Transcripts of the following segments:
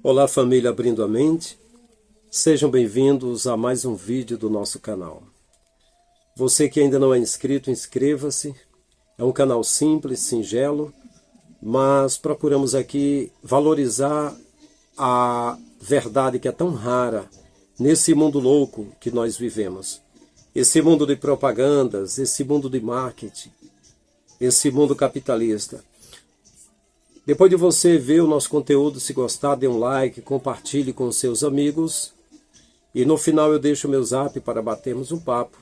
Olá família Abrindo a Mente, sejam bem-vindos a mais um vídeo do nosso canal. Você que ainda não é inscrito, inscreva-se. É um canal simples, singelo, mas procuramos aqui valorizar a verdade que é tão rara nesse mundo louco que nós vivemos. Esse mundo de propagandas, esse mundo de marketing, esse mundo capitalista. Depois de você ver o nosso conteúdo, se gostar, dê um like, compartilhe com seus amigos. E no final eu deixo o meu zap para batermos um papo.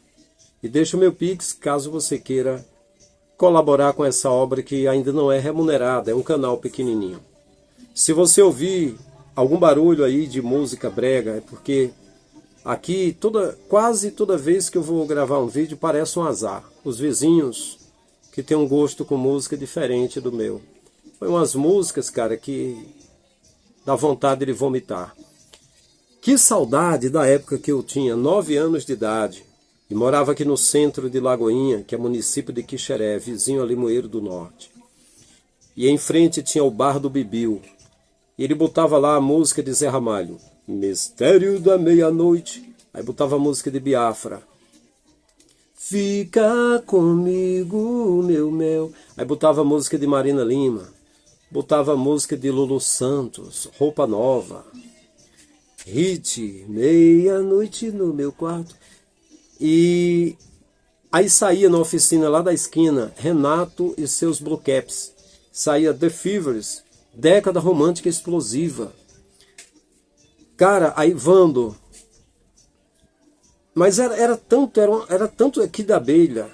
E deixo o meu Pix, caso você queira colaborar com essa obra que ainda não é remunerada, é um canal pequenininho. Se você ouvir algum barulho aí de música brega, é porque aqui quase toda vez que eu vou gravar um vídeo parece um azar. Os vizinhos que têm um gosto com música diferente do meu. Foi umas músicas, cara, que dá vontade de vomitar. Que saudade da época que eu tinha 9 anos de idade e morava aqui no centro de Lagoinha, que é município de Quixeré, vizinho a Limoeiro do Norte. E em frente tinha o bar do Bibil. E ele botava lá a música de Zé Ramalho. Mistério da meia-noite. Aí botava a música de Biafra. Fica comigo, meu mel. Aí botava a música de Marina Lima. Botava a música de Lulu Santos, Roupa Nova, Hit, Meia-Noite no Meu Quarto. E aí saía na oficina lá da esquina, Renato e seus Blue Caps. Saía The Fevers, Década Romântica Explosiva. Cara, aí Vando. Mas era tanto aqui da Abelha,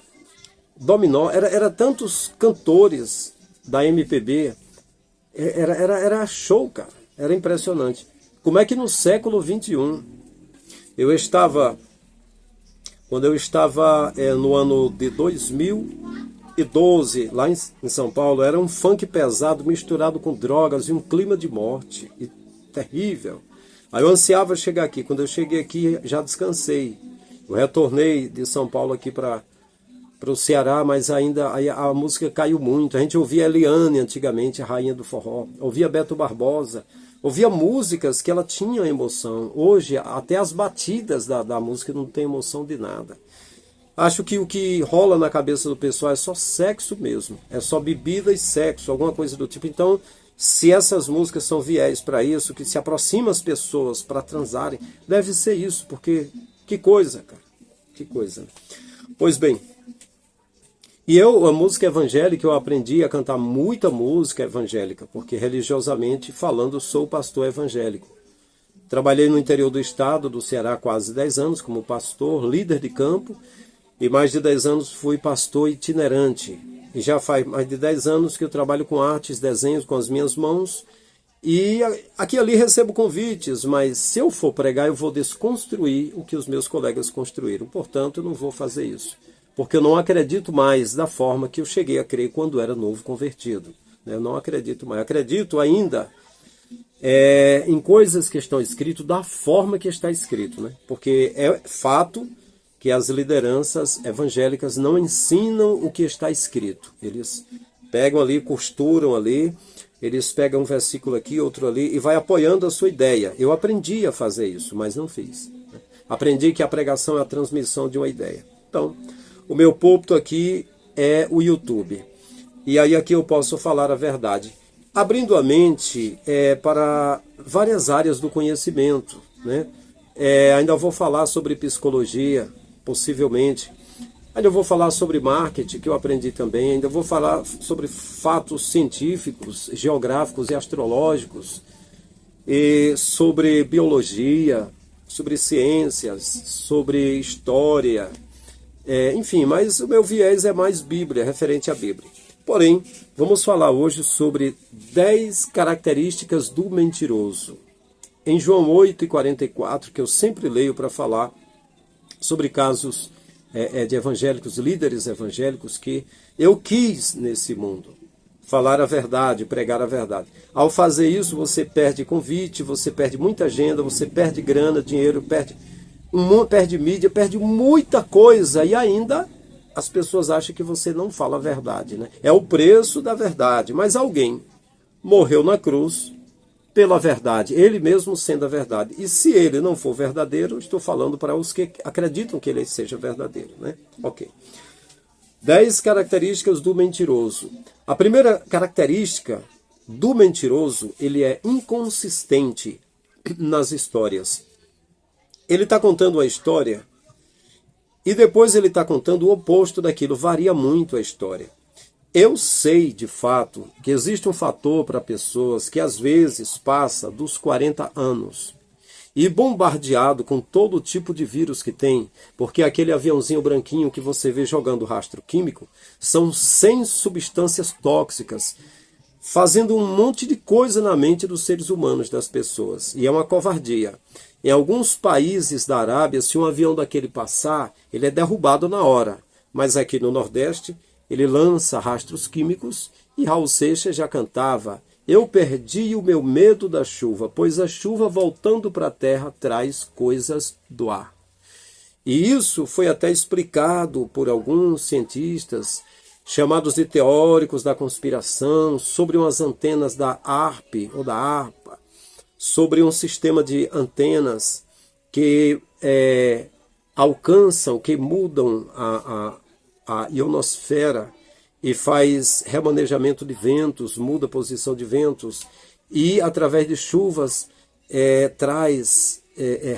Dominó, era tantos cantores da MPB. Era show, cara. Era impressionante. Como é que no século XXI, quando eu estava no ano de 2012, lá em São Paulo, era um funk pesado misturado com drogas e um clima de morte. E terrível. Aí eu ansiava chegar aqui. Quando eu cheguei aqui, já descansei. Eu retornei de São Paulo aqui para o Ceará, mas ainda a música caiu muito. A gente ouvia Eliane antigamente, a rainha do forró, ouvia Beto Barbosa, ouvia músicas que ela tinha emoção. Hoje, até as batidas da música não tem emoção de nada. Acho que o que rola na cabeça do pessoal é só sexo mesmo, é só bebida e sexo, alguma coisa do tipo. Então, se essas músicas são viés para isso, que se aproximam as pessoas para transarem, deve ser isso, porque que coisa, cara, que coisa. Pois bem, e a música evangélica, eu aprendi a cantar muita música evangélica, porque religiosamente falando, sou pastor evangélico. Trabalhei no interior do estado do Ceará há quase 10 anos como pastor, líder de campo, e mais de 10 anos fui pastor itinerante. E já faz mais de 10 anos que eu trabalho com artes, desenhos com as minhas mãos, e aqui e ali recebo convites, mas se eu for pregar, eu vou desconstruir o que os meus colegas construíram. Portanto, eu não vou fazer isso. Porque eu não acredito mais da forma que eu cheguei a crer quando era novo convertido. Eu não acredito mais. Acredito ainda em coisas que estão escritas da forma que está escrito. Né? Porque é fato que as lideranças evangélicas não ensinam o que está escrito. Eles pegam ali, costuram ali, eles pegam um versículo aqui, outro ali, e vai apoiando a sua ideia. Eu aprendi a fazer isso, mas não fiz. Aprendi que a pregação é a transmissão de uma ideia. Então, o meu púlpito aqui é o YouTube. E aí aqui eu posso falar a verdade. Abrindo a mente para várias áreas do conhecimento. Né? Ainda vou falar sobre psicologia, possivelmente. Ainda vou falar sobre marketing, que eu aprendi também. Ainda vou falar sobre fatos científicos, geográficos e astrológicos. E sobre biologia, sobre ciências, sobre história. Enfim, mas o meu viés é mais Bíblia, referente à Bíblia. Porém, vamos falar hoje sobre 10 características do mentiroso. Em João 8:44, que eu sempre leio para falar sobre casos de evangélicos, líderes evangélicos, que eu quis nesse mundo falar a verdade, pregar a verdade. Ao fazer isso, você perde convite, você perde muita agenda, você perde grana, dinheiro, perde mídia, perde muita coisa e ainda as pessoas acham que você não fala a verdade. Né? É o preço da verdade. Mas alguém morreu na cruz pela verdade, ele mesmo sendo a verdade. E se ele não for verdadeiro, estou falando para os que acreditam que ele seja verdadeiro, né? Ok. 10 características do mentiroso. A primeira característica do mentiroso, ele é inconsistente nas histórias. Ele está contando uma história e depois ele está contando o oposto daquilo. Varia muito a história. Eu sei, de fato, que existe um fator para pessoas que às vezes passa dos 40 anos e bombardeado com todo tipo de vírus que tem, porque aquele aviãozinho branquinho que você vê jogando rastro químico são 100 substâncias tóxicas, fazendo um monte de coisa na mente dos seres humanos, das pessoas. E é uma covardia. Em alguns países da Arábia, se um avião daquele passar, ele é derrubado na hora. Mas aqui no Nordeste, ele lança rastros químicos e Raul Seixas já cantava: eu perdi o meu medo da chuva, pois a chuva voltando para a terra traz coisas do ar. E isso foi até explicado por alguns cientistas, chamados de teóricos da conspiração, sobre umas antenas da ARP, ou da ARPA, sobre um sistema de antenas que alcançam, que mudam a ionosfera e faz remanejamento de ventos, muda a posição de ventos e, através de chuvas, traz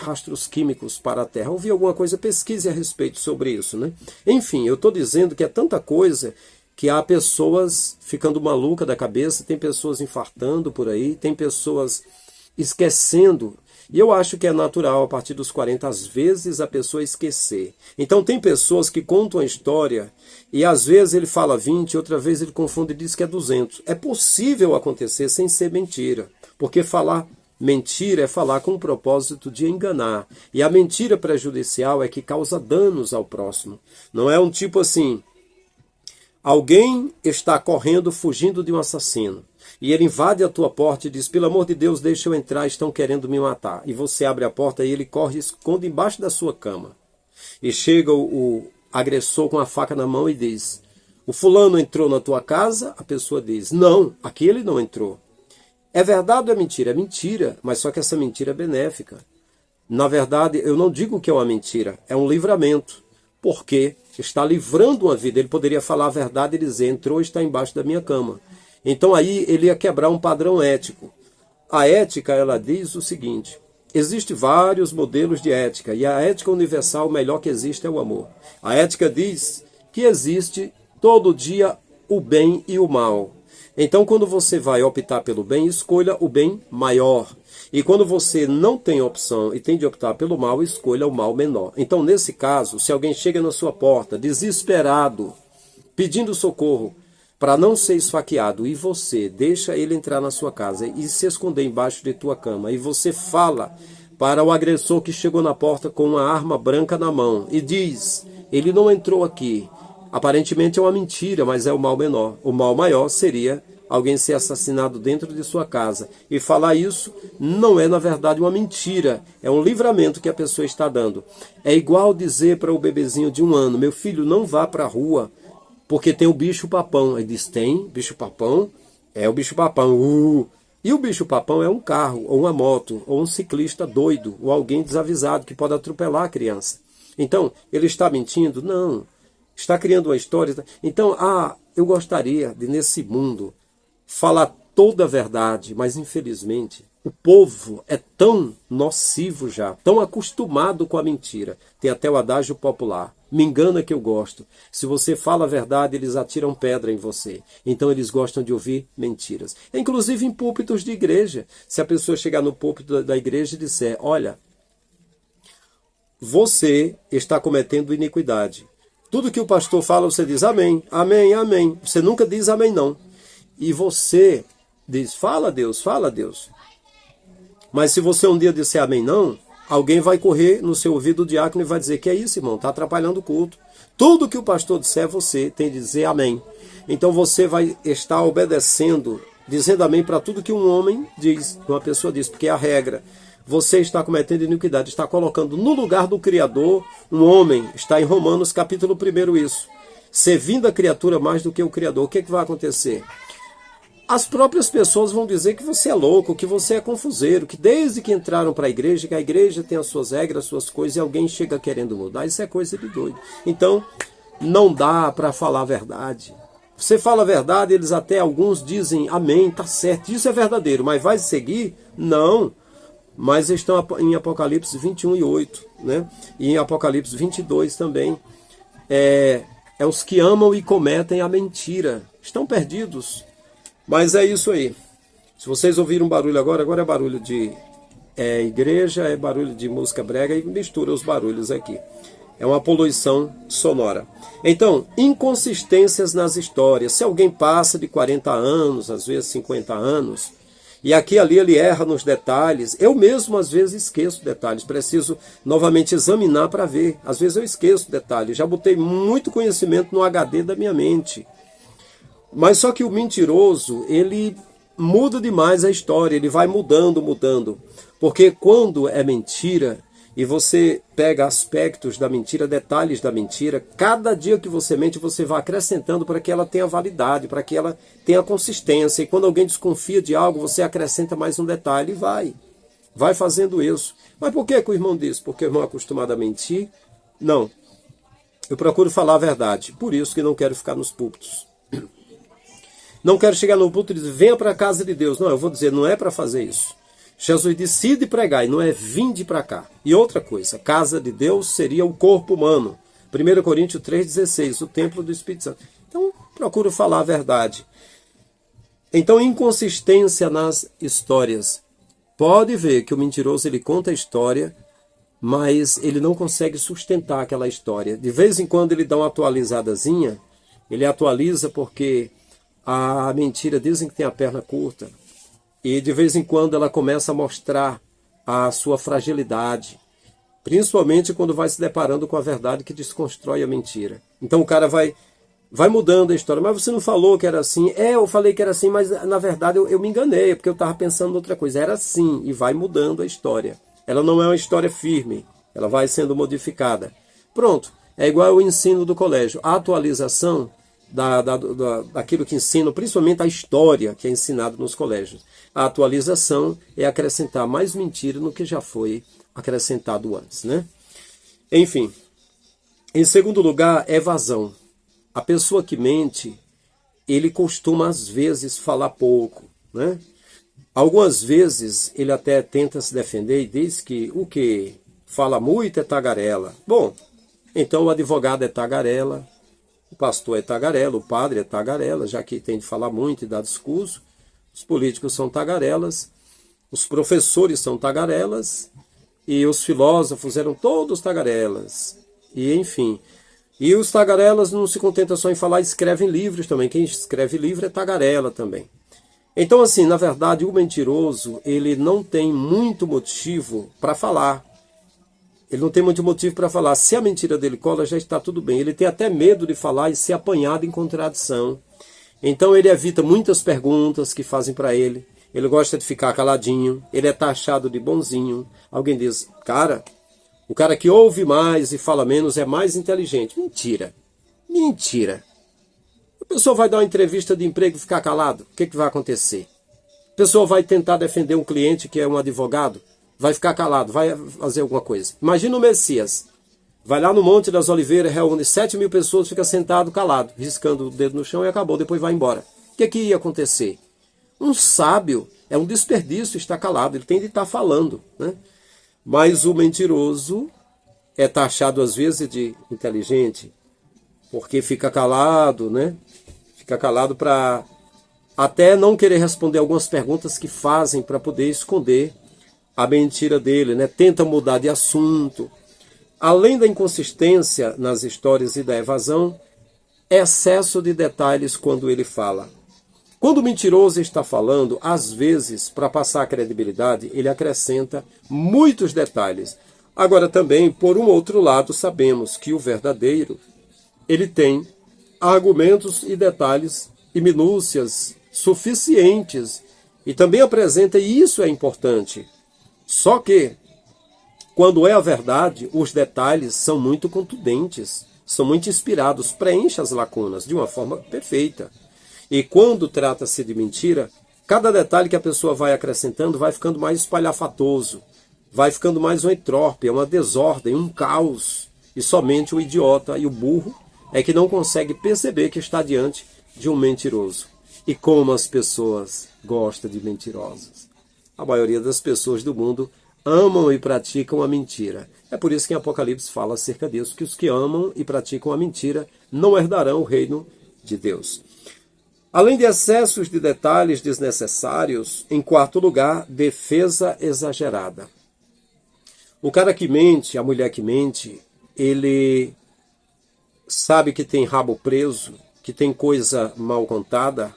rastros químicos para a Terra. Ouvi alguma coisa? Pesquise a respeito sobre isso, né? Enfim, eu estou dizendo que é tanta coisa que há pessoas ficando maluca da cabeça, tem pessoas infartando por aí, tem pessoas esquecendo. E eu acho que é natural, a partir dos 40, às vezes, a pessoa esquecer. Então tem pessoas que contam a história e às vezes ele fala 20, outra vez ele confunde e diz que é 200. É possível acontecer sem ser mentira, porque falar mentira é falar com o propósito de enganar. E a mentira prejudicial é que causa danos ao próximo. Não é um tipo assim: alguém está correndo, fugindo de um assassino. E ele invade a tua porta e diz: pelo amor de Deus, deixa eu entrar, estão querendo me matar. E você abre a porta e ele corre e esconde embaixo da sua cama. E chega o agressor com a faca na mão e diz: o fulano entrou na tua casa? A pessoa diz: não, aquele não entrou. É verdade ou é mentira? É mentira, mas só que essa mentira é benéfica. Na verdade, eu não digo que é uma mentira, é um livramento. Porque está livrando uma vida. Ele poderia falar a verdade e dizer: entrou e está embaixo da minha cama. Então aí ele ia quebrar um padrão ético. A ética, ela diz o seguinte: existem vários modelos de ética, e a ética universal, o melhor que existe é o amor. A ética diz que existe todo dia o bem e o mal. Então quando você vai optar pelo bem, escolha o bem maior. E quando você não tem opção e tem de optar pelo mal, escolha o mal menor. Então nesse caso, se alguém chega na sua porta desesperado, pedindo socorro, para não ser esfaqueado, e você deixa ele entrar na sua casa e se esconder embaixo de tua cama, e você fala para o agressor que chegou na porta com uma arma branca na mão e diz: ele não entrou aqui. Aparentemente é uma mentira, mas é o mal menor. O mal maior seria alguém ser assassinado dentro de sua casa. E falar isso não é, na verdade, uma mentira. É um livramento que a pessoa está dando. É igual dizer para o bebezinho de 1 ano: meu filho, não vá para a rua, porque tem o bicho-papão. Ele diz: tem? Bicho-papão? É o bicho-papão. E o bicho-papão é um carro, ou uma moto, ou um ciclista doido, ou alguém desavisado que pode atropelar a criança. Então, ele está mentindo? Não. Está criando uma história. Então, eu gostaria de, nesse mundo, falar toda a verdade, mas infelizmente o povo é tão nocivo já, tão acostumado com a mentira. Tem até o adágio popular: me engana que eu gosto. Se você fala a verdade, eles atiram pedra em você. Então eles gostam de ouvir mentiras. Inclusive em púlpitos de igreja. Se a pessoa chegar no púlpito da igreja e disser: olha, você está cometendo iniquidade. Tudo que o pastor fala, você diz amém, amém, amém. Você nunca diz amém não. E você diz: fala Deus, fala Deus. Mas se você um dia disser amém não, alguém vai correr no seu ouvido, o diácono, e vai dizer: que é isso, irmão? Está atrapalhando o culto. Tudo que o pastor disser, você tem de dizer amém. Então você vai estar obedecendo, dizendo amém para tudo que um homem diz, uma pessoa diz, porque é a regra. Você está cometendo iniquidade, está colocando no lugar do Criador um homem. Está em Romanos capítulo 1 isso. Servindo a criatura mais do que o Criador. O que vai acontecer? as próprias pessoas vão dizer que você é louco, que você é confuseiro, que desde que entraram para a igreja, que a igreja tem as suas regras, as suas coisas, e alguém chega querendo mudar, isso é coisa de doido. Então, não dá para falar a verdade. Você fala a verdade, eles até alguns dizem, amém, tá certo, isso é verdadeiro, mas vai seguir? Não. Mas estão em Apocalipse 21:8, né? E em Apocalipse 22 também. É os que amam e cometem a mentira. Estão perdidos. Mas é isso aí. Se vocês ouviram um barulho agora é barulho de igreja, é barulho de música brega e mistura os barulhos aqui. É uma poluição sonora. Então, inconsistências nas histórias. Se alguém passa de 40 anos, às vezes 50 anos, e aqui e ali ele erra nos detalhes, eu mesmo às vezes esqueço detalhes, preciso novamente examinar para ver. Às vezes eu esqueço detalhes, já botei muito conhecimento no HD da minha mente. Mas só que o mentiroso, ele muda demais a história, ele vai mudando. Porque quando é mentira, e você pega aspectos da mentira, detalhes da mentira, cada dia que você mente, você vai acrescentando para que ela tenha validade, para que ela tenha consistência. E quando alguém desconfia de algo, você acrescenta mais um detalhe e vai fazendo isso. Mas por que o irmão disse? Porque o irmão é acostumado a mentir? Não. Eu procuro falar a verdade, por isso que não quero ficar nos púlpitos. Não quero chegar no púlpito e dizer, venha para a casa de Deus. Não, eu vou dizer, não é para fazer isso. Jesus decide pregar e não é vinde para cá. E outra coisa, a casa de Deus seria o corpo humano. 1 Coríntios 3,16, o templo do Espírito Santo. Então, procuro falar a verdade. Então, inconsistência nas histórias. Pode ver que o mentiroso ele conta a história, mas ele não consegue sustentar aquela história. De vez em quando ele dá uma atualizadazinha, ele atualiza porque a mentira dizem que tem a perna curta. E de vez em quando ela começa a mostrar a sua fragilidade, principalmente quando vai se deparando com a verdade que desconstrói a mentira. Então o cara vai mudando a história. Mas você não falou que era assim? Eu falei que era assim, mas na verdade eu me enganei, porque eu estava pensando em outra coisa. Era assim, e vai mudando a história. Ela não é uma história firme, ela vai sendo modificada. Pronto, é igual ao ensino do colégio. A atualização daquilo que ensinam, principalmente a história que é ensinada nos colégios. A atualização é acrescentar mais mentira no que já foi acrescentado antes, né? Enfim, em segundo lugar, evasão. A pessoa que mente, ele costuma às vezes falar pouco, né? Algumas vezes ele até tenta se defender e diz que o que fala muito é tagarela. Bom, então o advogado é tagarela, o pastor é tagarela, o padre é tagarela, já que tem de falar muito e dar discurso. Os políticos são tagarelas, os professores são tagarelas e os filósofos eram todos tagarelas. E enfim, e os tagarelas não se contentam só em falar, escrevem livros também. Quem escreve livro é tagarela também. Então assim, na verdade, o mentiroso, ele não tem muito motivo para falar. Ele não tem muito motivo para falar. Se a mentira dele cola, já está tudo bem. Ele tem até medo de falar e ser apanhado em contradição. Então ele evita muitas perguntas que fazem para ele. Ele gosta de ficar caladinho. Ele é taxado de bonzinho. Alguém diz, cara, o cara que ouve mais e fala menos é mais inteligente. Mentira. Mentira. A pessoa vai dar uma entrevista de emprego e ficar calado. O que vai acontecer? A pessoa vai tentar defender um cliente que é um advogado. Vai ficar calado, vai fazer alguma coisa. Imagina o Messias. Vai lá no Monte das Oliveiras, reúne 7.000 pessoas, fica sentado calado, riscando o dedo no chão e acabou, depois vai embora. O que ia acontecer? Um sábio é um desperdício estar calado, ele tem de estar falando, né? Mas o mentiroso é taxado às vezes de inteligente, porque fica calado, né? Fica calado para até não querer responder algumas perguntas que fazem para poder esconder a mentira dele, né? Tenta mudar de assunto. Além da inconsistência nas histórias e da evasão, excesso de detalhes quando ele fala. Quando o mentiroso está falando, às vezes, para passar a credibilidade, ele acrescenta muitos detalhes. Agora também, por um outro lado, sabemos que o verdadeiro, ele tem argumentos e detalhes e minúcias suficientes e também apresenta, e isso é importante. Só que, quando é a verdade, os detalhes são muito contundentes, são muito inspirados, preenchem as lacunas de uma forma perfeita. E quando trata-se de mentira, cada detalhe que a pessoa vai acrescentando vai ficando mais espalhafatoso, vai ficando mais uma entrópia, uma desordem, um caos. E somente o idiota e o burro é que não consegue perceber que está diante de um mentiroso. E como as pessoas gostam de mentirosos. A maioria das pessoas do mundo amam e praticam a mentira. É por isso que em Apocalipse fala acerca disso, que os que amam e praticam a mentira não herdarão o reino de Deus. Além de excessos de detalhes desnecessários, em quarto lugar, defesa exagerada. O cara que mente, a mulher que mente, ele sabe que tem rabo preso, que tem coisa mal contada.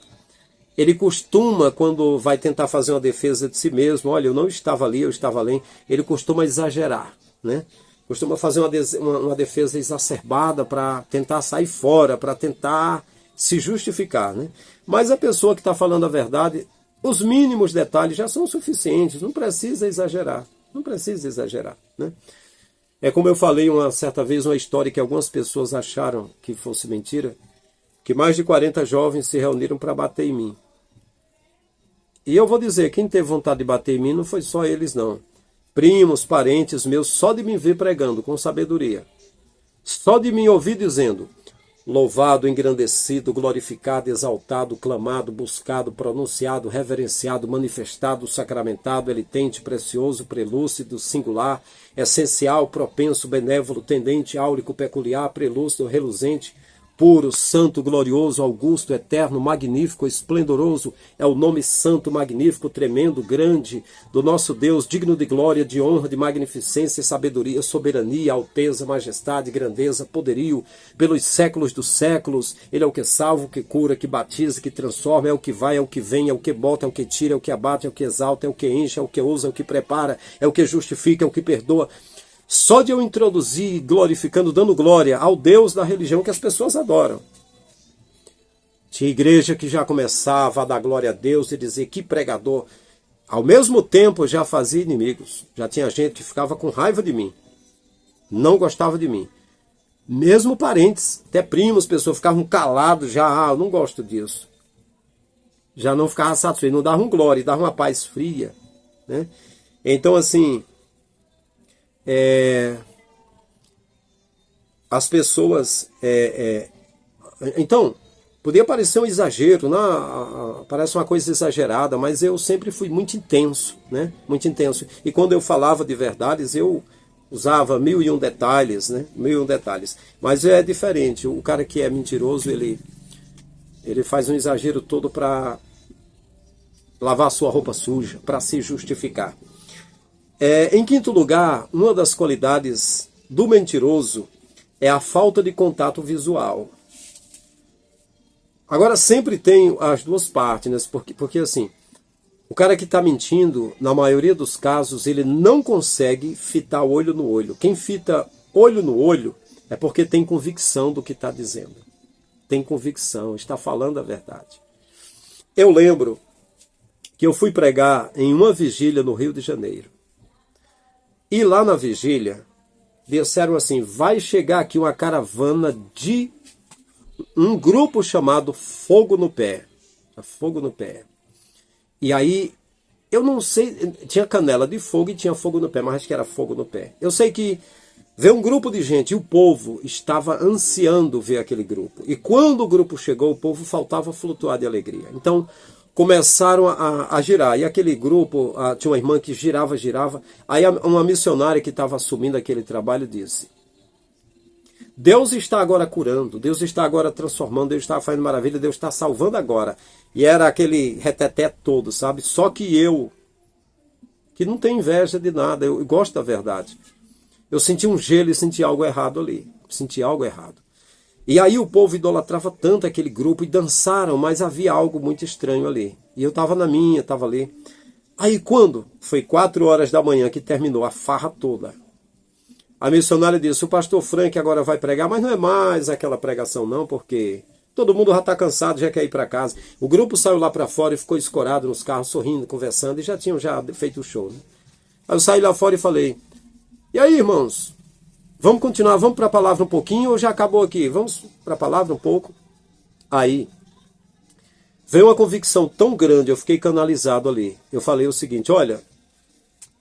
Ele costuma, quando vai tentar fazer uma defesa de si mesmo, olha, eu não estava ali, eu estava além, ele costuma exagerar, né? Costuma fazer uma defesa exacerbada para tentar sair fora, para tentar se justificar, né? Mas a pessoa que está falando a verdade, os mínimos detalhes já são suficientes, não precisa exagerar, não precisa exagerar, né? É como eu falei uma certa vez, uma história que algumas pessoas acharam que fosse mentira, que mais de 40 jovens se reuniram para bater em mim. E eu vou dizer, quem teve vontade de bater em mim não foi só eles, não. Primos, parentes meus, só de me ver pregando com sabedoria. Só de me ouvir dizendo, louvado, engrandecido, glorificado, exaltado, clamado, buscado, pronunciado, reverenciado, manifestado, sacramentado, elitente, precioso, prelúcido, singular, essencial, propenso, benévolo, tendente, áurico, peculiar, prelúcido, reluzente, puro, santo, glorioso, augusto, eterno, magnífico, esplendoroso, é o nome santo, magnífico, tremendo, grande, do nosso Deus, digno de glória, de honra, de magnificência, sabedoria, soberania, alteza, majestade, grandeza, poderio, pelos séculos dos séculos. Ele é o que salva, o que cura, que batiza, que transforma, é o que vai, é o que vem, é o que bota, é o que tira, é o que abate, é o que exalta, é o que enche, é o que usa, é o que prepara, é o que justifica, é o que perdoa. Só de eu introduzir, glorificando, dando glória ao Deus da religião que as pessoas adoram. Tinha igreja que já começava a dar glória a Deus e dizer que pregador. Ao mesmo tempo já fazia inimigos. Já tinha gente que ficava com raiva de mim. Não gostava de mim. Mesmo parentes, até primos, pessoas ficavam calados já. Eu não gosto disso. Já não ficava satisfeito. Não dava glória, dava uma paz fria, né? Então assim... as pessoas então podia parecer um exagero, né? Parece uma coisa exagerada, mas eu sempre fui muito intenso, né? Muito intenso, e quando eu falava de verdades eu usava 1001 detalhes, né? 1001 detalhes, mas é diferente. O cara que é mentiroso, ele faz um exagero todo para lavar sua roupa suja, para se justificar. Em quinto lugar, uma das qualidades do mentiroso é a falta de contato visual. Agora, sempre tem as duas partes, né? Porque assim, o cara que está mentindo, na maioria dos casos, ele não consegue fitar olho no olho. Quem fita olho no olho é porque tem convicção do que está dizendo. Tem convicção, está falando a verdade. Eu lembro que eu fui pregar em uma vigília no Rio de Janeiro. E lá na vigília, disseram assim, vai chegar aqui uma caravana de um grupo chamado Fogo no Pé. Fogo no Pé. E aí, eu não sei, tinha canela de fogo e tinha fogo no pé, mas acho que era fogo no pé. Eu sei que veio um grupo de gente e o povo estava ansiando ver aquele grupo. E quando o grupo chegou, o povo faltava flutuar de alegria. Então, começaram a girar. E aquele grupo, tinha uma irmã que girava. Aí uma missionária que estava assumindo aquele trabalho disse, Deus está agora curando, Deus está agora transformando, Deus está fazendo maravilha, Deus está salvando agora. E era aquele reteté todo, sabe? Só que eu, que não tenho inveja de nada, eu gosto da verdade. Eu senti um gelo e senti algo errado ali. Senti algo errado. E aí o povo idolatrava tanto aquele grupo e dançaram, mas havia algo muito estranho ali. E eu estava na minha, estava ali. Aí quando foi 4 horas da manhã que terminou a farra toda, a missionária disse, o pastor Frank agora vai pregar, mas não é mais aquela pregação não, porque todo mundo já está cansado, já quer ir para casa. O grupo saiu lá para fora e ficou escorado nos carros, sorrindo, conversando, e já tinham feito o show, né? Aí eu saí lá fora e falei, e aí irmãos, vamos continuar, vamos para a palavra um pouquinho ou já acabou aqui? Vamos para a palavra um pouco? Aí, Veio uma convicção tão grande, eu fiquei canalizado ali. Eu falei o seguinte, olha,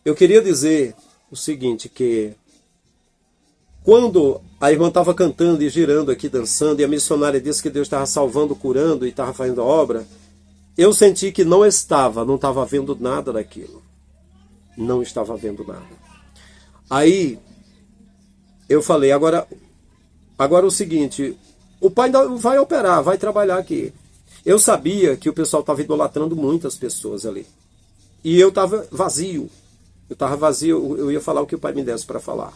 eu queria dizer o seguinte, que quando a irmã estava cantando e girando aqui, dançando, e a missionária disse que Deus estava salvando, curando e estava fazendo a obra, eu senti que não estava vendo nada daquilo. Não estava vendo nada. Aí, eu falei, agora o seguinte, o pai vai operar, vai trabalhar aqui. Eu sabia que o pessoal estava idolatrando muitas pessoas ali. E eu estava vazio. Eu ia falar o que o pai me desse para falar.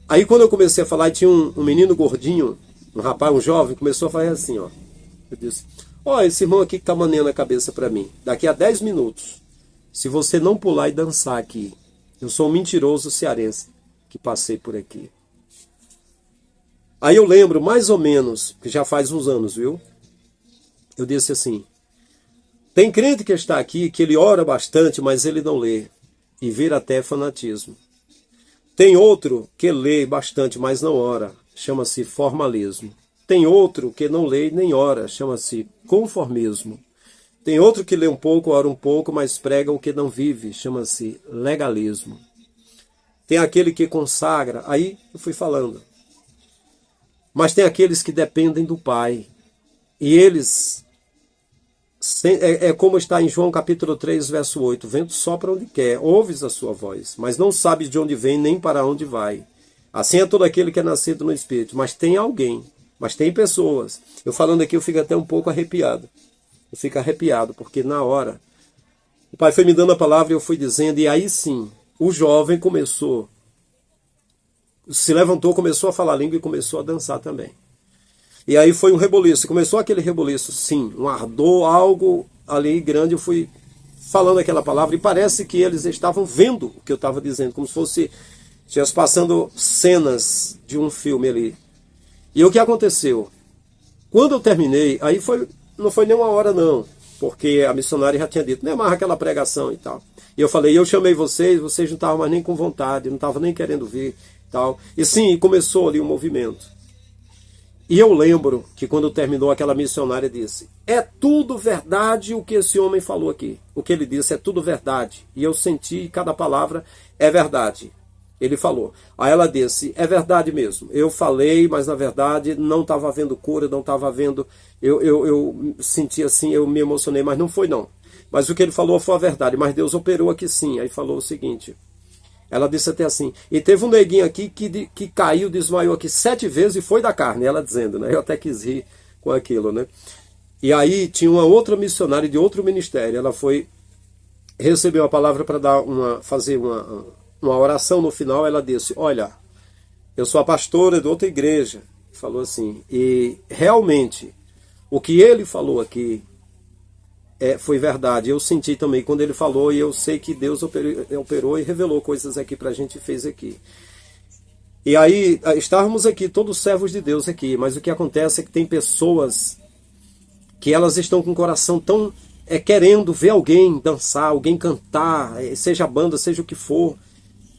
Aí quando eu comecei a falar, tinha um menino gordinho, um rapaz, um jovem, começou a fazer assim, ó. Eu disse, ó, esse irmão aqui que tá maneando a cabeça para mim. Daqui a 10 minutos, se você não pular e dançar aqui, eu sou um mentiroso cearense que passei por aqui. Aí eu lembro, mais ou menos, que já faz uns anos, viu? Eu disse assim, tem crente que está aqui, que ele ora bastante, mas ele não lê. E vira até fanatismo. Tem outro que lê bastante, mas não ora. Chama-se formalismo. Tem outro que não lê nem ora. Chama-se conformismo. Tem outro que lê um pouco, ora um pouco, mas prega o que não vive. Chama-se legalismo. Tem aquele que consagra. Aí eu fui falando. Mas tem aqueles que dependem do Pai. E eles... É como está em João capítulo 3, verso 8. O vento sopra onde quer, ouves a sua voz, mas não sabes de onde vem nem para onde vai. Assim é todo aquele que é nascido no Espírito. Mas tem alguém, mas tem pessoas. Eu falando aqui, eu fico até um pouco arrepiado. Eu fico arrepiado, porque na hora, o Pai foi me dando a palavra e eu fui dizendo, e aí sim, o jovem se levantou, começou a falar língua e começou a dançar também. E aí foi um reboliço, começou aquele reboliço, sim, um ardor, algo ali grande, eu fui falando aquela palavra e parece que eles estavam vendo o que eu estava dizendo, como se fosse, estivesse passando cenas de um filme ali. E o que aconteceu? Quando eu terminei, aí não foi nem uma hora não, porque a missionária já tinha dito, nem amarra aquela pregação e tal. E eu falei, eu chamei vocês não estavam mais nem com vontade, não estavam nem querendo vir e tal. E sim, começou ali um movimento. E eu lembro que quando terminou, aquela missionária disse, é tudo verdade o que esse homem falou aqui. O que ele disse é tudo verdade. E eu senti cada palavra é verdade. Ele falou. Aí ela disse, é verdade mesmo. Eu falei, mas na verdade não estava havendo cura, não estava havendo... Eu senti assim, eu me emocionei, mas não foi não. Mas o que ele falou foi a verdade. Mas Deus operou aqui sim. Aí falou o seguinte... Ela disse até assim, e teve um neguinho aqui que caiu, desmaiou aqui 7 vezes e foi da carne, ela dizendo, né? Eu até quis rir com aquilo, né? E aí tinha uma outra missionária de outro ministério, ela recebeu a palavra para fazer uma oração no final, ela disse, olha, eu sou a pastora de outra igreja, falou assim, e realmente, o que ele falou aqui, foi verdade. Eu senti também quando ele falou e eu sei que Deus operou e revelou coisas aqui para a gente e fez aqui. E aí, estávamos aqui, todos servos de Deus aqui, mas o que acontece é que tem pessoas que elas estão com o coração tão querendo ver alguém dançar, alguém cantar, seja banda, seja o que for,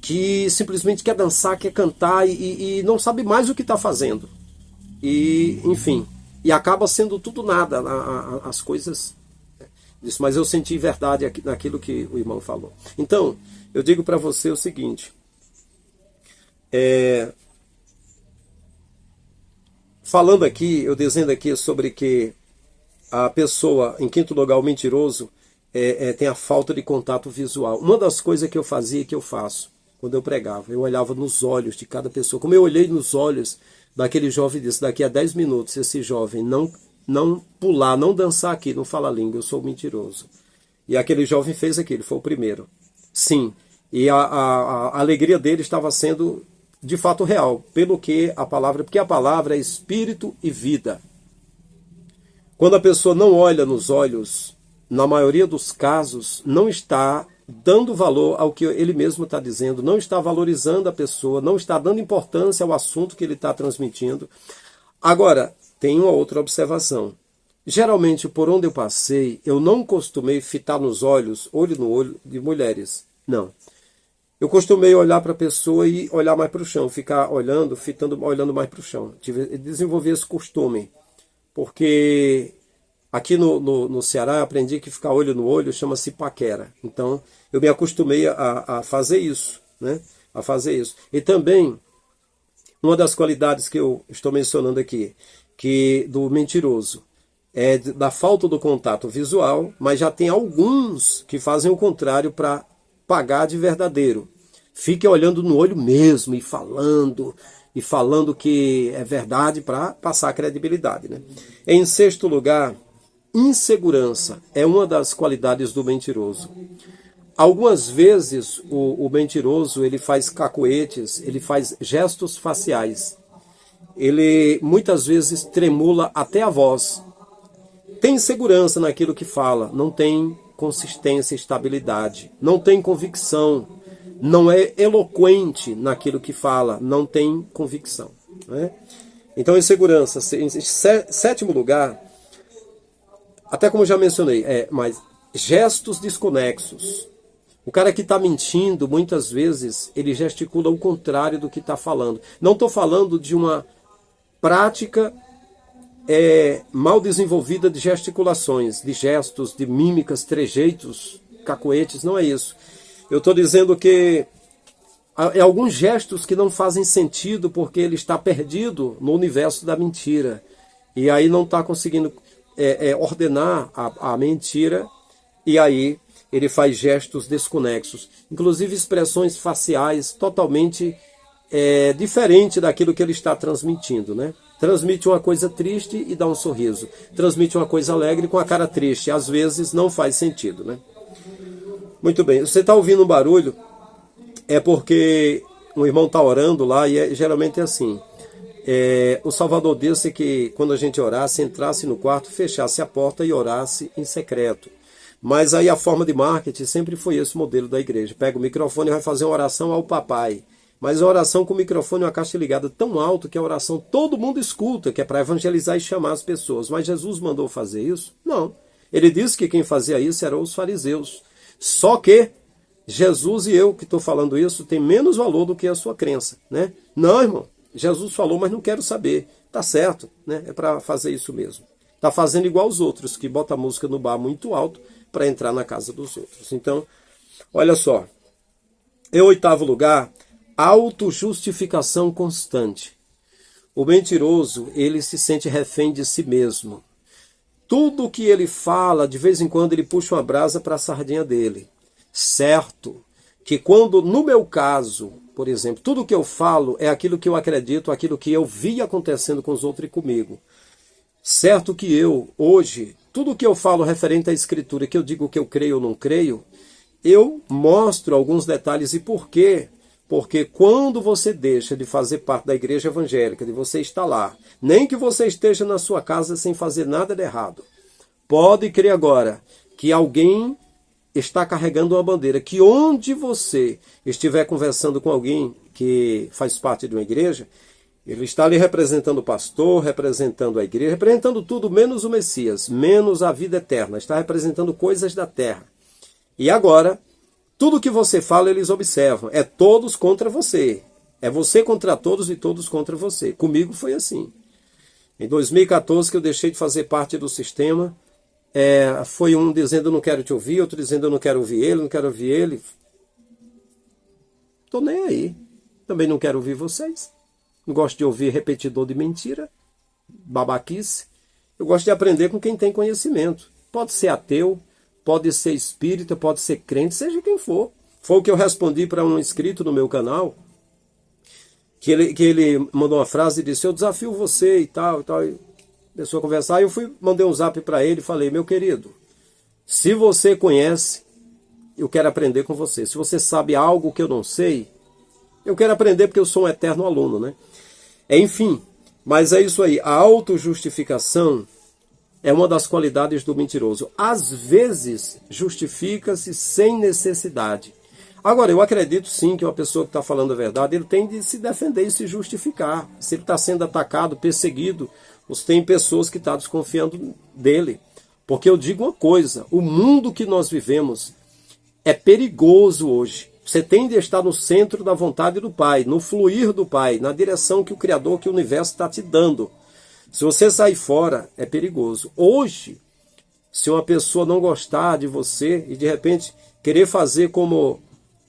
que simplesmente quer dançar, quer cantar e não sabe mais o que está fazendo. E, enfim, e acaba sendo tudo nada, as coisas... Isso, mas eu senti verdade naquilo que o irmão falou. Então, eu digo para você o seguinte. Falando aqui, eu dizendo aqui sobre que a pessoa, em quinto lugar, o mentiroso, tem a falta de contato visual. Uma das coisas que eu fazia e que eu faço, quando eu pregava, eu olhava nos olhos de cada pessoa. Como eu olhei nos olhos daquele jovem e disse, daqui a 10 minutos, esse jovem não pular, não dançar aqui, não fala língua, eu sou mentiroso. E aquele jovem fez aquilo, foi o primeiro. Sim, e a alegria dele estava sendo de fato real, porque a palavra é espírito e vida. Quando a pessoa não olha nos olhos, na maioria dos casos, não está dando valor ao que ele mesmo está dizendo, não está valorizando a pessoa, não está dando importância ao assunto que ele está transmitindo. Agora, tem uma outra observação. Geralmente, por onde eu passei, eu não costumei fitar nos olhos, olho no olho, de mulheres. Não. Eu costumei olhar para a pessoa e olhar mais para o chão, ficar olhando, olhando mais para o chão. Desenvolvi esse costume, porque Aqui no Ceará eu aprendi que ficar olho no olho chama-se paquera. Então eu me acostumei a fazer isso, né? A fazer isso. E também, uma das qualidades que eu estou mencionando aqui, que do mentiroso, é da falta do contato visual, mas já tem alguns que fazem o contrário para pagar de verdadeiro. Fiquem olhando no olho mesmo e falando que é verdade para passar credibilidade, né? Em sexto lugar, insegurança é uma das qualidades do mentiroso. Algumas vezes o mentiroso ele faz cacoetes, ele faz gestos faciais. Ele muitas vezes tremula até a voz. Tem insegurança naquilo que fala, não tem consistência, estabilidade, não tem convicção, não é eloquente naquilo que fala, não tem convicção, né? Então, insegurança. Em sétimo lugar, até como já mencionei, mas gestos desconexos. O cara que está mentindo, muitas vezes, ele gesticula o contrário do que está falando. Não estou falando de uma prática mal desenvolvida de gesticulações, de gestos, de mímicas, trejeitos, cacoetes, não é isso. Eu estou dizendo que há alguns gestos que não fazem sentido porque ele está perdido no universo da mentira. E aí não está conseguindo ordenar a mentira, e aí ele faz gestos desconexos. Inclusive expressões faciais totalmente diferente daquilo que ele está transmitindo, né? Transmite uma coisa triste e dá um sorriso. Transmite uma coisa alegre com a cara triste. Às vezes não faz sentido, né? Muito bem. Você está ouvindo um barulho? É porque um irmão está orando lá e geralmente é assim. O Salvador disse que quando a gente orasse, entrasse no quarto, fechasse a porta e orasse em secreto. Mas aí a forma de marketing sempre foi esse modelo da igreja. Pega o microfone e vai fazer uma oração ao papai. Mas a oração com o microfone e uma caixa ligada tão alto que a oração todo mundo escuta, que é para evangelizar e chamar as pessoas. Mas Jesus mandou fazer isso? Não. Ele disse que quem fazia isso eram os fariseus. Só que Jesus e eu que estou falando isso tem menos valor do que a sua crença, né? Não, irmão. Jesus falou, mas não quero saber. Tá certo, né? É para fazer isso mesmo. Tá fazendo igual os outros, que bota a música no bar muito alto para entrar na casa dos outros. Então, olha só. Em oitavo lugar, autojustificação constante. O mentiroso, ele se sente refém de si mesmo. Tudo que ele fala, de vez em quando ele puxa uma brasa para a sardinha dele. Certo que quando, no meu caso, por exemplo, tudo que eu falo é aquilo que eu acredito, aquilo que eu vi acontecendo com os outros e comigo. Certo que eu, hoje, tudo que eu falo referente à Escritura, que eu digo que eu creio ou não creio, eu mostro alguns detalhes e por quê. Porque quando você deixa de fazer parte da igreja evangélica, de você estar lá, nem que você esteja na sua casa sem fazer nada de errado, pode crer agora que alguém está carregando uma bandeira, que onde você estiver conversando com alguém que faz parte de uma igreja, ele está ali representando o pastor, representando a igreja, representando tudo menos o Messias, menos a vida eterna, está representando coisas da terra. E agora, tudo que você fala, eles observam. É todos contra você. É você contra todos e todos contra você. Comigo foi assim. Em 2014, que eu deixei de fazer parte do sistema, foi um dizendo eu não quero te ouvir, outro dizendo eu não quero ouvir ele, não quero ouvir ele. Estou nem aí. Também não quero ouvir vocês. Não gosto de ouvir repetidor de mentira, babaquice. Eu gosto de aprender com quem tem conhecimento. Pode ser ateu, pode ser espírita, pode ser crente, seja quem for. Foi o que eu respondi para um inscrito no meu canal, que ele mandou uma frase e disse, eu desafio você e tal, e tal. E começou a conversar, aí eu mandei um zap para ele e falei, meu querido, se você conhece, eu quero aprender com você. Se você sabe algo que eu não sei, eu quero aprender porque eu sou um eterno aluno, né? Enfim, mas é isso aí, a autojustificação é uma das qualidades do mentiroso. Às vezes, justifica-se sem necessidade. Agora, eu acredito sim que uma pessoa que está falando a verdade, ele tem de se defender e se justificar. Se ele está sendo atacado, perseguido, tem pessoas que estão desconfiando dele. Porque eu digo uma coisa, o mundo que nós vivemos é perigoso hoje. Você tem de estar no centro da vontade do Pai, no fluir do Pai, na direção que o Criador, que o universo está te dando. Se você sair fora, é perigoso. Hoje, Se uma pessoa não gostar de você e de repente querer fazer como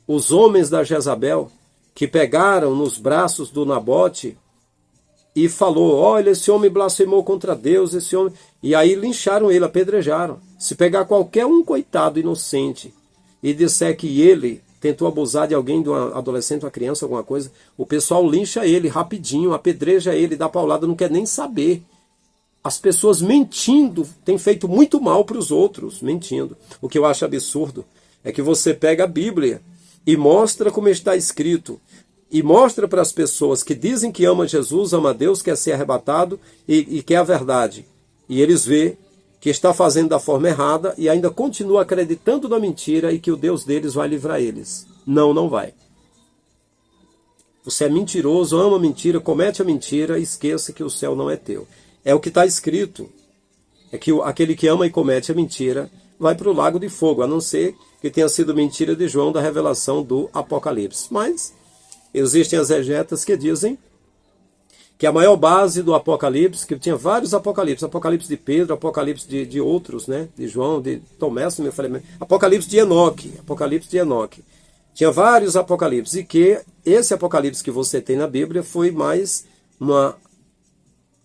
os homens da Jezabel, que pegaram nos braços do Nabote e falou, olha, esse homem blasfemou contra Deus, esse homem... E aí lincharam ele, apedrejaram. Se pegar qualquer um coitado inocente e disser que ele tentou abusar de alguém, de um adolescente, uma criança, alguma coisa, o pessoal lincha ele rapidinho, apedreja ele, dá paulada, não quer nem saber. As pessoas mentindo têm feito muito mal para os outros, mentindo. O que eu acho absurdo é que você pega a Bíblia e mostra como está escrito, e mostra para as pessoas que dizem que ama Jesus, ama Deus, quer ser arrebatado e quer a verdade. E eles vê que está fazendo da forma errada e ainda continua acreditando na mentira e que o Deus deles vai livrar eles. Não, não vai. Você é mentiroso, ama a mentira, comete a mentira, esqueça que o céu não é teu. É o que está escrito. É que aquele que ama e comete a mentira vai para o lago de fogo, a não ser que tenha sido mentira de João da revelação do Apocalipse. Mas existem as exegetas que dizem que a maior base do Apocalipse, que tinha vários Apocalipses, Apocalipse de Pedro, Apocalipse de outros, né? De João, de Tomé, eu falei, Apocalipse de Enoque, tinha vários Apocalipses, e que esse Apocalipse que você tem na Bíblia foi mais uma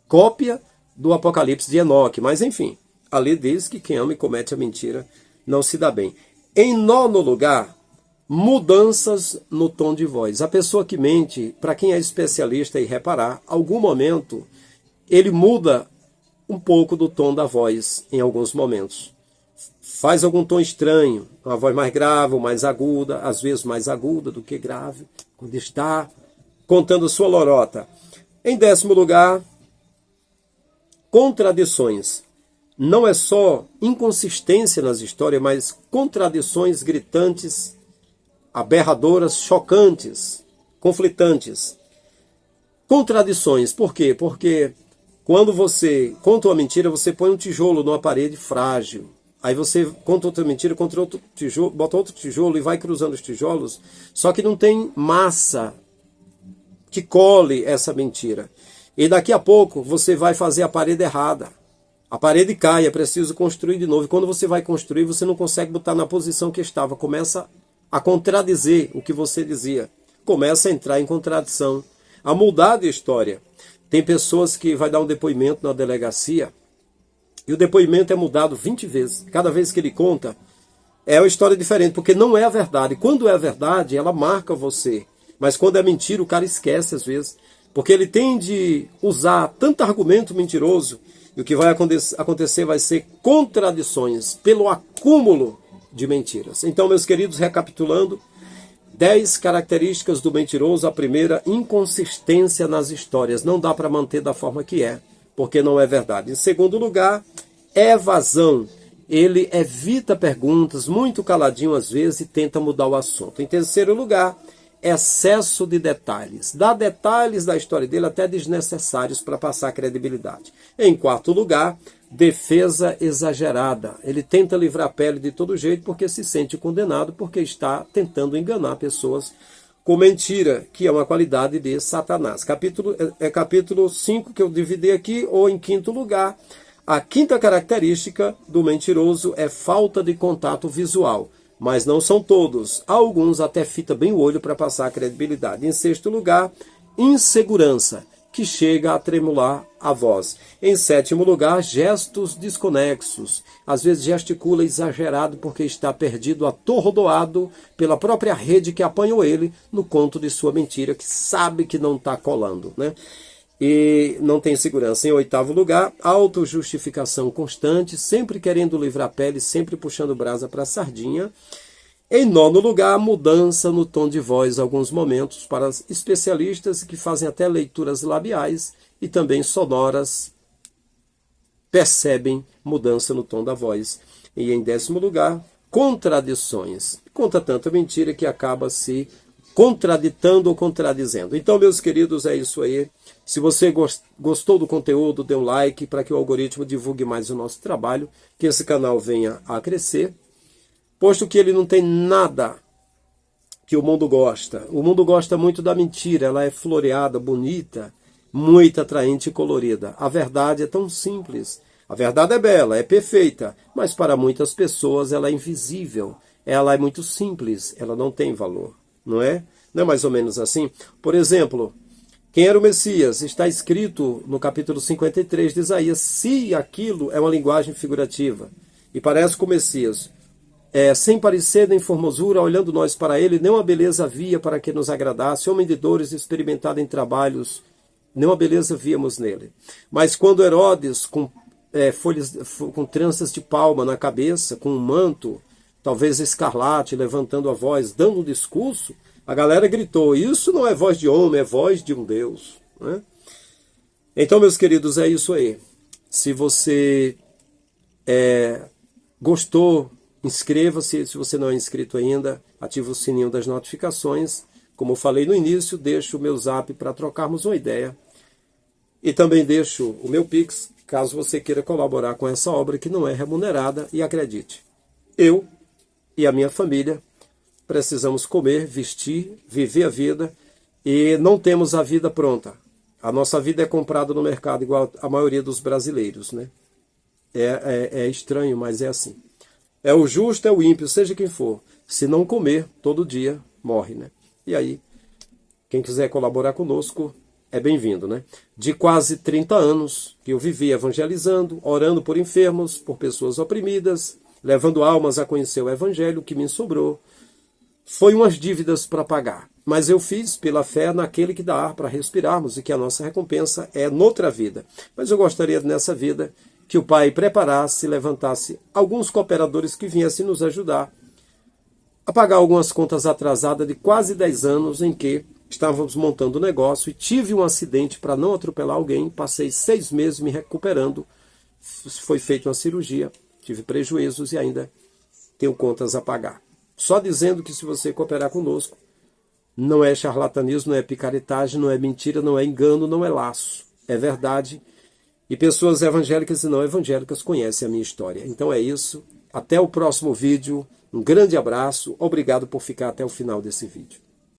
cópia do Apocalipse de Enoque, mas enfim, ali diz que quem ama e comete a mentira não se dá bem. Em nono lugar, mudanças no tom de voz. A pessoa que mente, para quem é especialista em reparar, algum momento ele muda um pouco do tom da voz em alguns momentos. Faz algum tom estranho, uma voz mais grave ou mais aguda, às vezes mais aguda do que grave, quando está contando sua lorota. Em décimo lugar, contradições. Não é só inconsistência nas histórias, mas contradições gritantes, aberradoras, chocantes, conflitantes. Contradições, por quê? Porque quando você conta uma mentira, você põe um tijolo numa parede frágil. Aí você conta outra mentira, contra outro tijolo, bota outro tijolo e vai cruzando os tijolos, só que não tem massa que cole essa mentira. E daqui a pouco você vai fazer a parede errada. A parede cai, é preciso construir de novo. E quando você vai construir, você não consegue botar na posição que estava. Começa a contradizer o que você dizia. Começa a entrar em contradição, a mudar de história. Tem pessoas que vai dar um depoimento na delegacia e o depoimento é mudado 20 vezes. Cada vez que ele conta, é uma história diferente, porque não é a verdade. Quando é a verdade, ela marca você. Mas quando é mentira, o cara esquece às vezes. Porque ele tem de usar tanto argumento mentiroso, e o que vai acontecer vai ser contradições pelo acúmulo de mentiras. Então, meus queridos, recapitulando, 10 características do mentiroso. A primeira, inconsistência nas histórias. Não dá para manter da forma que é, porque não é verdade. Em segundo lugar, evasão. Ele evita perguntas, muito caladinho às vezes, e tenta mudar o assunto. Em terceiro lugar, excesso de detalhes. Dá detalhes da história dele até desnecessários para passar credibilidade. Em quarto lugar, defesa exagerada. Ele tenta livrar a pele de todo jeito porque se sente condenado, porque está tentando enganar pessoas com mentira, que é uma qualidade de Satanás. Capítulo 5 que eu dividi aqui, ou em quinto lugar, a quinta característica do mentiroso é falta de contato visual. Mas não são todos. Alguns até fitam bem o olho para passar a credibilidade. Em sexto lugar, insegurança, que chega a tremular a voz. Em sétimo lugar, gestos desconexos. Às vezes gesticula exagerado porque está perdido, atordoado pela própria rede que apanhou ele no conto de sua mentira, que sabe que não está colando, né? E não tem segurança. Em oitavo lugar, autojustificação constante, sempre querendo livrar a pele, sempre puxando brasa para a sardinha. Em nono lugar, mudança no tom de voz, alguns momentos para especialistas que fazem até leituras labiais e também sonoras, percebem mudança no tom da voz. E em décimo lugar, contradições. Conta tanta mentira que acaba se contraditando ou contradizendo. Então, meus queridos, é isso aí. Se você gostou do conteúdo, dê um like para que o algoritmo divulgue mais o nosso trabalho, que esse canal venha a crescer, posto que ele não tem nada que o mundo gosta. O mundo gosta muito da mentira, ela é floreada, bonita, muito atraente e colorida. A verdade é tão simples. A verdade é bela, é perfeita, mas para muitas pessoas ela é invisível, ela é muito simples, ela não tem valor, não é? Não é mais ou menos assim? Por exemplo, quem era o Messias? Está escrito no capítulo 53 de Isaías, se aquilo é uma linguagem figurativa, e parece com o Messias, sem parecer nem formosura, olhando nós para ele, nenhuma beleza havia para que nos agradasse, homem de dores, experimentado em trabalhos, nenhuma beleza víamos nele. Mas quando Herodes, com tranças de palma na cabeça, com um manto, talvez escarlate, levantando a voz, dando um discurso, a galera gritou, isso não é voz de homem, é voz de um Deus. Né? Então, meus queridos, é isso aí. Se você gostou, inscreva-se. Se você não é inscrito ainda, ative o sininho das notificações. Como eu falei no início, deixo o meu zap para trocarmos uma ideia. E também deixo o meu Pix, caso você queira colaborar com essa obra que não é remunerada. E acredite, eu e a minha família precisamos comer, vestir, viver a vida e não temos a vida pronta. A nossa vida é comprada no mercado igual a maioria dos brasileiros, né? É estranho, mas é assim. É o justo, é o ímpio, seja quem for. Se não comer, todo dia morre, né? E aí, quem quiser colaborar conosco, é bem-vindo, né? De quase 30 anos que eu vivi evangelizando, orando por enfermos, por pessoas oprimidas, levando almas a conhecer o evangelho, o que me sobrou foi umas dívidas para pagar. Mas eu fiz pela fé naquele que dá ar para respirarmos e que a nossa recompensa é noutra vida. Mas eu gostaria nessa vida que o Pai preparasse e levantasse alguns cooperadores que viessem nos ajudar a pagar algumas contas atrasadas de quase 10 anos em que estávamos montando o negócio e tive um acidente para não atropelar alguém, passei 6 meses me recuperando, foi feita uma cirurgia, tive prejuízos e ainda tenho contas a pagar. Só dizendo que se você cooperar conosco, não é charlatanismo, não é picaretagem, não é mentira, não é engano, não é laço, é verdade. E pessoas evangélicas e não evangélicas conhecem a minha história. Então é isso. Até o próximo vídeo. Um grande abraço. Obrigado por ficar até o final desse vídeo.